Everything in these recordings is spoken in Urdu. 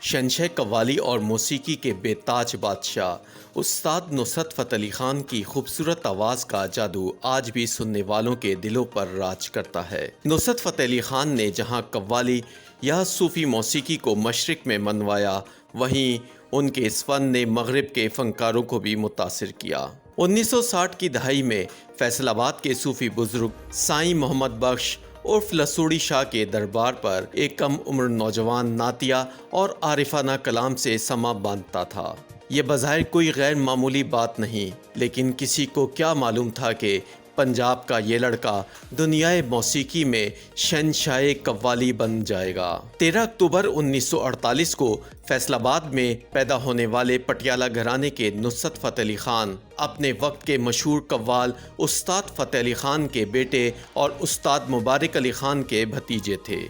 شہنشاہ قوالی اور موسیقی کے بے تاج بادشاہ استاد نصرت فتح علی خان کی خوبصورت آواز کا جادو آج بھی سننے والوں کے دلوں پر راج کرتا ہے۔ نصرت فتح علی خان نے جہاں قوالی یا صوفی موسیقی کو مشرق میں منوایا، وہیں ان کے اس فن نے مغرب کے فنکاروں کو بھی متاثر کیا۔ 1960 کی دہائی میں فیصل آباد کے صوفی بزرگ سائیں محمد بخش عرف لسوڑی شاہ کے دربار پر ایک کم عمر نوجوان نعتیہ اور عارفانہ کلام سے سما باندھتا تھا۔ یہ بظاہر کوئی غیر معمولی بات نہیں، لیکن کسی کو کیا معلوم تھا کہ پنجاب کا یہ لڑکا دنیائے موسیقی میں شہنشاہ قوالی بن جائے گا۔ 13 اکتوبر 1948 کو فیصل آباد میں پیدا ہونے والے پٹیالہ گھرانے کے نصرت فتح علی خان اپنے وقت کے مشہور قوال استاد فتح علی خان کے بیٹے اور استاد مبارک علی خان کے بھتیجے تھے۔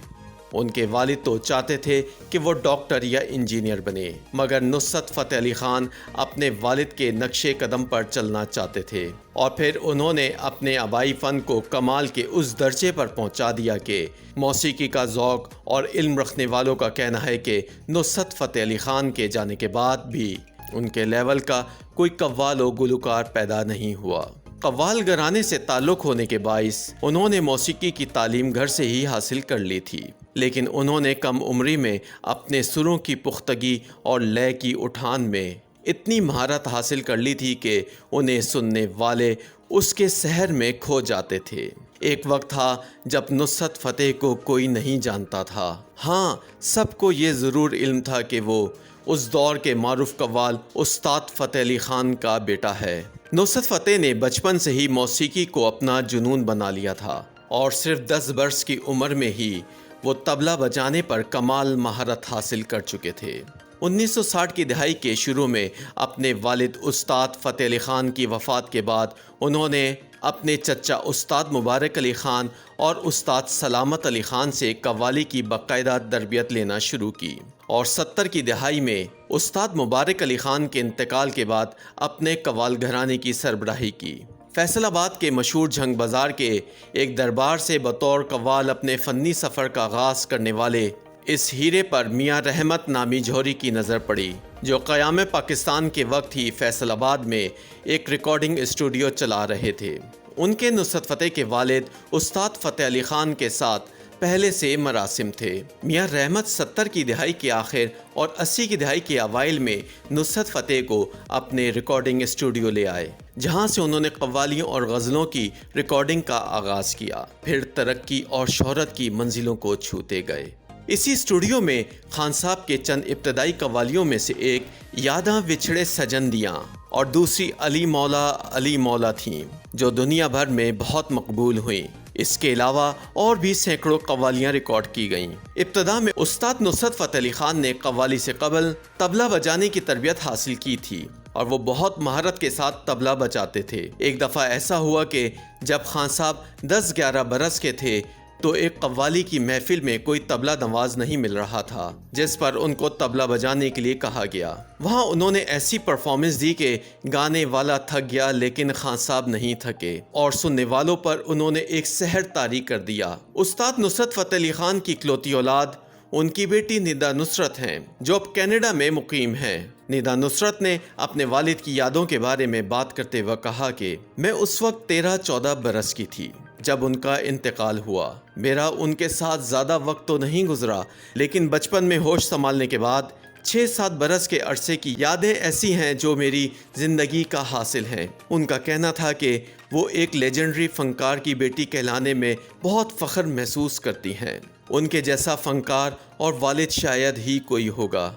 ان کے والد تو چاہتے تھے کہ وہ ڈاکٹر یا انجینئر بنے، مگر نصرت فتح علی خان اپنے والد کے نقش قدم پر چلنا چاہتے تھے، اور پھر انہوں نے اپنے آبائی فن کو کمال کے اس درجے پر پہنچا دیا کہ موسیقی کا ذوق اور علم رکھنے والوں کا کہنا ہے کہ نصرت فتح علی خان کے جانے کے بعد بھی ان کے لیول کا کوئی قوال و گلوکار پیدا نہیں ہوا۔ قوال گھرانے سے تعلق ہونے کے باعث انہوں نے موسیقی کی تعلیم گھر سے ہی حاصل کر لی تھی، لیکن انہوں نے کم عمری میں اپنے سروں کی پختگی اور لے کی اٹھان میں اتنی مہارت حاصل کر لی تھی کہ انہیں سننے والے اس کے سحر میں کھو جاتے تھے۔ ایک وقت تھا جب نصرت فتح کو کوئی نہیں جانتا تھا۔ ہاں، سب کو یہ ضرور علم تھا کہ وہ اس دور کے معروف قوال استاد فتح علی خان کا بیٹا ہے۔ نصرت فتح نے بچپن سے ہی موسیقی کو اپنا جنون بنا لیا تھا، اور صرف 10 برس کی عمر میں ہی وہ طبلہ بجانے پر کمال مہارت حاصل کر چکے تھے۔ 1960 کی دہائی کے شروع میں اپنے والد استاد فتح علی خان کی وفات کے بعد انہوں نے اپنے چچا استاد مبارک علی خان اور استاد سلامت علی خان سے قوالی کی باقاعدہ تربیت لینا شروع کی، اور 70 کی دہائی میں استاد مبارک علی خان کے انتقال کے بعد اپنے قوال گھرانے کی سربراہی کی۔ فیصل آباد کے مشہور جھنگ بازار کے ایک دربار سے بطور قوال اپنے فنی سفر کا آغاز کرنے والے اس ہیرے پر میاں رحمت نامی جوہری کی نظر پڑی، جو قیام پاکستان کے وقت ہی فیصل آباد میں ایک ریکارڈنگ اسٹوڈیو چلا رہے تھے۔ ان کے نصرت فتح کے والد استاد فتح علی خان کے ساتھ پہلے سے مراسم تھے۔ میاں رحمت 70 کی دہائی کے آخر اور 80 کی دہائی کے اوائل میں نصرت فتح کو اپنے ریکارڈنگ اسٹوڈیو لے آئے، جہاں سے انہوں نے قوالیوں اور غزلوں کی ریکارڈنگ کا آغاز کیا، پھر ترقی اور شہرت کی منزلوں کو چھوتے گئے۔ اسی اسٹوڈیو میں خان صاحب کے چند ابتدائی قوالیوں میں سے ایک یاداں وچھڑے سجن دیاں اور دوسری علی مولا تھیں، جو دنیا بھر میں بہت مقبول ہوئیں۔ اس کے علاوہ اور بھی سینکڑوں قوالیاں ریکارڈ کی گئیں۔ ابتدا میں استاد نصرت فتح علی خان نے قوالی سے قبل طبلہ بجانے کی تربیت حاصل کی تھی، اور وہ بہت مہارت کے ساتھ طبلہ بجاتے تھے۔ ایک دفعہ ایسا ہوا کہ جب خان صاحب 10-11 برس کے تھے تو ایک قوالی کی محفل میں کوئی طبلہ نواز نہیں مل رہا تھا، جس پر ان کو طبلہ بجانے کے لیے کہا گیا۔ وہاں انہوں نے ایسی پرفارمنس دی کہ گانے والا تھک گیا، لیکن خان صاحب نہیں تھکے، اور سننے والوں پر انہوں نے ایک سحر طاری کر دیا۔ استاد نصرت فتح علی خان کی اکلوتی اولاد ان کی بیٹی ندا نصرت ہیں، جو اب کینیڈا میں مقیم ہیں۔ ندا نصرت نے اپنے والد کی یادوں کے بارے میں بات کرتے ہوئے کہا کہ میں اس وقت 13-14 برس کی تھی جب ان کا انتقال ہوا۔ میرا ان کے ساتھ زیادہ وقت تو نہیں گزرا، لیکن بچپن میں ہوش سنبھالنے کے بعد 6-7 برس کے عرصے کی یادیں ایسی ہیں جو میری زندگی کا حاصل ہیں۔ ان کا کہنا تھا کہ وہ ایک لیجنڈری فنکار کی بیٹی کہلانے میں بہت فخر محسوس کرتی ہیں۔ ان کے جیسا فنکار اور والد شاید ہی کوئی ہوگا۔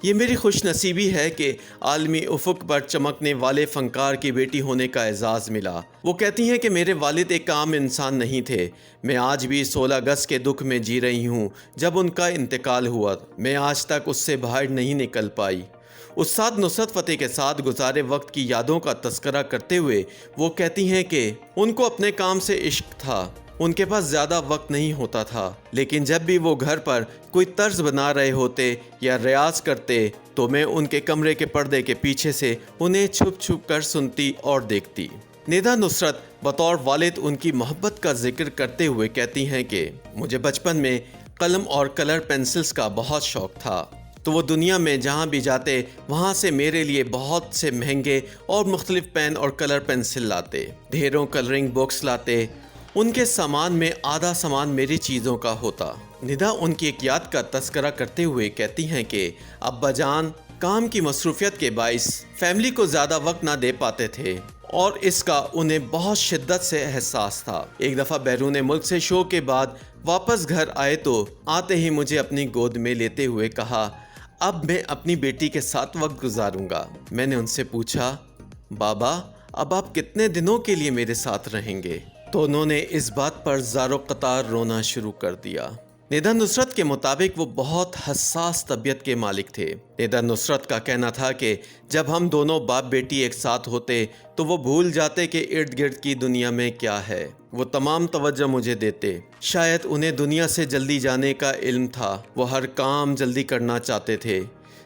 یہ میری خوش نصیبی ہے کہ عالمی افق پر چمکنے والے فنکار کی بیٹی ہونے کا اعزاز ملا۔ وہ کہتی ہیں کہ میرے والد ایک عام انسان نہیں تھے۔ میں آج بھی 16 اگست کے دکھ میں جی رہی ہوں جب ان کا انتقال ہوا۔ میں آج تک اس سے باہر نہیں نکل پائی۔ استاد نصرت فتح کے ساتھ گزارے وقت کی یادوں کا تذکرہ کرتے ہوئے وہ کہتی ہیں کہ ان کو اپنے کام سے عشق تھا۔ ان کے پاس زیادہ وقت نہیں ہوتا تھا، لیکن جب بھی وہ گھر پر کوئی طرز بنا رہے ہوتے یا ریاض کرتے تو میں ان کے کمرے کے پردے کے پیچھے سے انہیں چھپ چھپ کر سنتی اور دیکھتی۔ ندا نصرت بطور والد ان کی محبت کا ذکر کرتے ہوئے کہتی ہیں کہ مجھے بچپن میں قلم اور کلر پینسلز کا بہت شوق تھا۔ تو وہ دنیا میں جہاں بھی جاتے وہاں سے میرے لیے بہت سے مہنگے اور مختلف پین اور کلر پینسل لاتے، ڈھیروں کلرنگ بکس لاتے۔ ان کے سامان میں آدھا سامان میری چیزوں کا ہوتا۔ ندا ان کی ایک یاد کا تذکرہ کرتے ہوئے کہتی ہیں کہ ابا جان کام کی مصروفیت کے باعث فیملی کو زیادہ وقت نہ دے پاتے تھے اور اس کا انہیں بہت شدت سے احساس تھا۔ ایک دفعہ بیرون ملک سے شو کے بعد واپس گھر آئے تو آتے ہی مجھے اپنی گود میں لیتے ہوئے کہا، اب میں اپنی بیٹی کے ساتھ وقت گزاروں گا۔ میں نے ان سے پوچھا، بابا اب آپ کتنے دنوں کے لیے میرے ساتھ رہیں گے؟ تو انہوں نے اس بات پر زار و قطار رونا شروع کر دیا۔ ندا نصرت کے مطابق وہ بہت حساس طبیعت کے مالک تھے۔ ندا نصرت کا کہنا تھا کہ جب ہم دونوں باپ بیٹی ایک ساتھ ہوتے تو وہ بھول جاتے کہ ارد گرد کی دنیا میں کیا ہے۔ وہ تمام توجہ مجھے دیتے۔ شاید انہیں دنیا سے جلدی جانے کا علم تھا، وہ ہر کام جلدی کرنا چاہتے تھے۔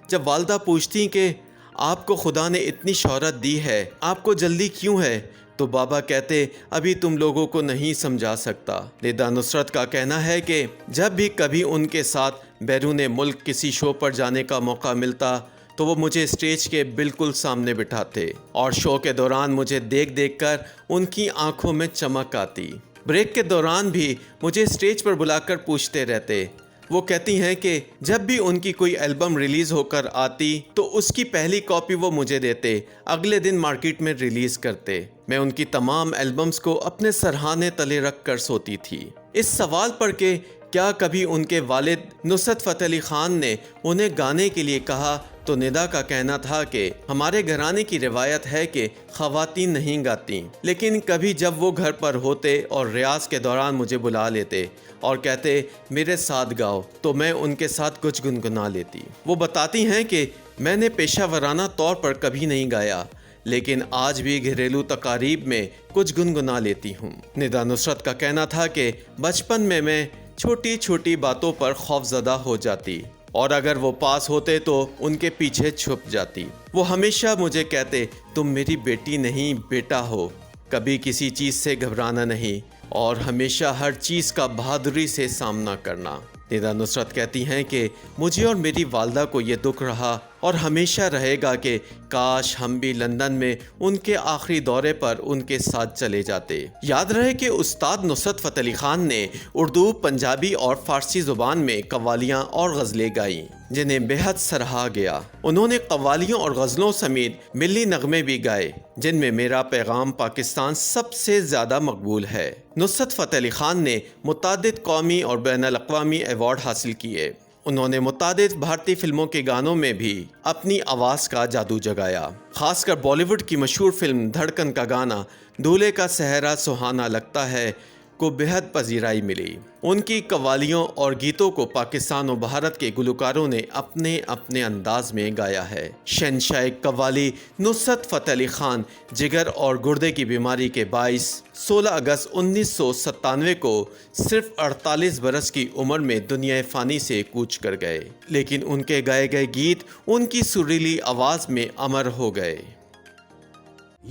جب والدہ پوچھتی کہ آپ کو خدا نے اتنی شہرت دی ہے، آپ کو جلدی کیوں ہے، تو بابا کہتے، ابھی تم لوگوں کو نہیں سمجھا سکتا۔ ندا نصرت کا کہنا ہے کہ جب بھی کبھی ان کے ساتھ بیرون ملک کسی شو پر جانے کا موقع ملتا تو وہ مجھے اسٹیج کے بالکل سامنے بٹھاتے اور شو کے دوران مجھے دیکھ دیکھ کر ان کی آنکھوں میں چمک آتی۔ بریک کے دوران بھی مجھے اسٹیج پر بلا کر پوچھتے رہتے۔ وہ کہتی ہیں کہ جب بھی ان کی کوئی البم ریلیز ہو کر آتی تو اس کی پہلی کاپی وہ مجھے دیتے، اگلے دن مارکیٹ میں ریلیز کرتے۔ میں ان کی تمام البمز کو اپنے سرہانے تلے رکھ کر سوتی تھی۔ اس سوال پر کہ کیا کبھی ان کے والد نصرت فتح علی خان نے انہیں گانے کے لیے کہا، تو ندا کا کہنا تھا کہ ہمارے گھرانے کی روایت ہے کہ خواتین نہیں گاتیں، لیکن کبھی جب وہ گھر پر ہوتے اور ریاض کے دوران مجھے بلا لیتے اور کہتے میرے ساتھ گاؤ تو میں ان کے ساتھ کچھ گنگنا لیتی۔ وہ بتاتی ہیں کہ میں نے پیشہ ورانہ طور پر کبھی نہیں گایا، لیکن آج بھی گھریلو تقاریب میں کچھ گنگنا لیتی ہوں۔ ندا نصرت کا کہنا تھا کہ بچپن میں چھوٹی چھوٹی باتوں پر خوف زدہ ہو جاتی اور اگر وہ پاس ہوتے تو ان کے پیچھے چھپ جاتی۔ وہ ہمیشہ مجھے کہتے تم میری بیٹی نہیں بیٹا ہو، کبھی کسی چیز سے گھبرانا نہیں اور ہمیشہ ہر چیز کا بہادری سے سامنا کرنا۔ ندا نصرت کہتی ہیں کہ مجھے اور میری والدہ کو یہ دکھ رہا اور ہمیشہ رہے گا کہ کاش ہم بھی لندن میں ان کے آخری دورے پر ان کے ساتھ چلے جاتے۔ یاد رہے کہ استاد نصرت فتح علی خان نے اردو، پنجابی اور فارسی زبان میں قوالیاں اور غزلیں گائیں جنہیں بے حد سراہا گیا۔ انہوں نے قوالیوں اور غزلوں سمیت ملی نغمے بھی گائے جن میں میرا پیغام پاکستان سب سے زیادہ مقبول ہے۔ نصرت فتح علی خان نے متعدد قومی اور بین الاقوامی ایوارڈ حاصل کیے۔ انہوں نے متعدد بھارتی فلموں کے گانوں میں بھی اپنی آواز کا جادو جگایا۔ خاص کر بالی ووڈ کی مشہور فلم دھڑکن کا گانا دولہے کا صحرا سہانا لگتا ہے کو بے حد پذیرائی ملی۔ ان کی قوالیوں اور گیتوں کو پاکستان و بھارت کے گلوکاروں نے اپنے اپنے انداز میں گایا ہے۔ شہنشاہ قوالی نصرت فتح علی خان جگر اور گردے کی بیماری کے باعث 16 اگست 1997 کو صرف 48 برس کی عمر میں دنیا فانی سے کوچ کر گئے، لیکن ان کے گائے گئے گیت ان کی سریلی آواز میں امر ہو گئے۔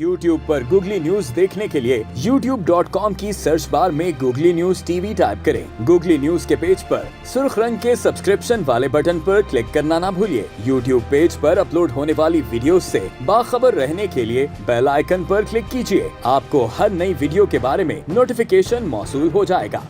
YouTube پر گوگلی نیوز دیکھنے کے لیے youtube.com کی سرچ بار میں googly news T V type کریں۔ گوگلی نیوز کے پیج پر سرخ رنگ کے سبسکرپشن والے بٹن پر کلک کرنا نہ بھولیے۔ YouTube پیج پر اپلوڈ ہونے والی ویڈیوز سے باخبر رہنے کے لیے بیل آئیکن پر کلک کیجیے۔ آپ کو ہر نئی ویڈیو کے بارے میں نوٹیفیکیشن موصول ہو جائے گا۔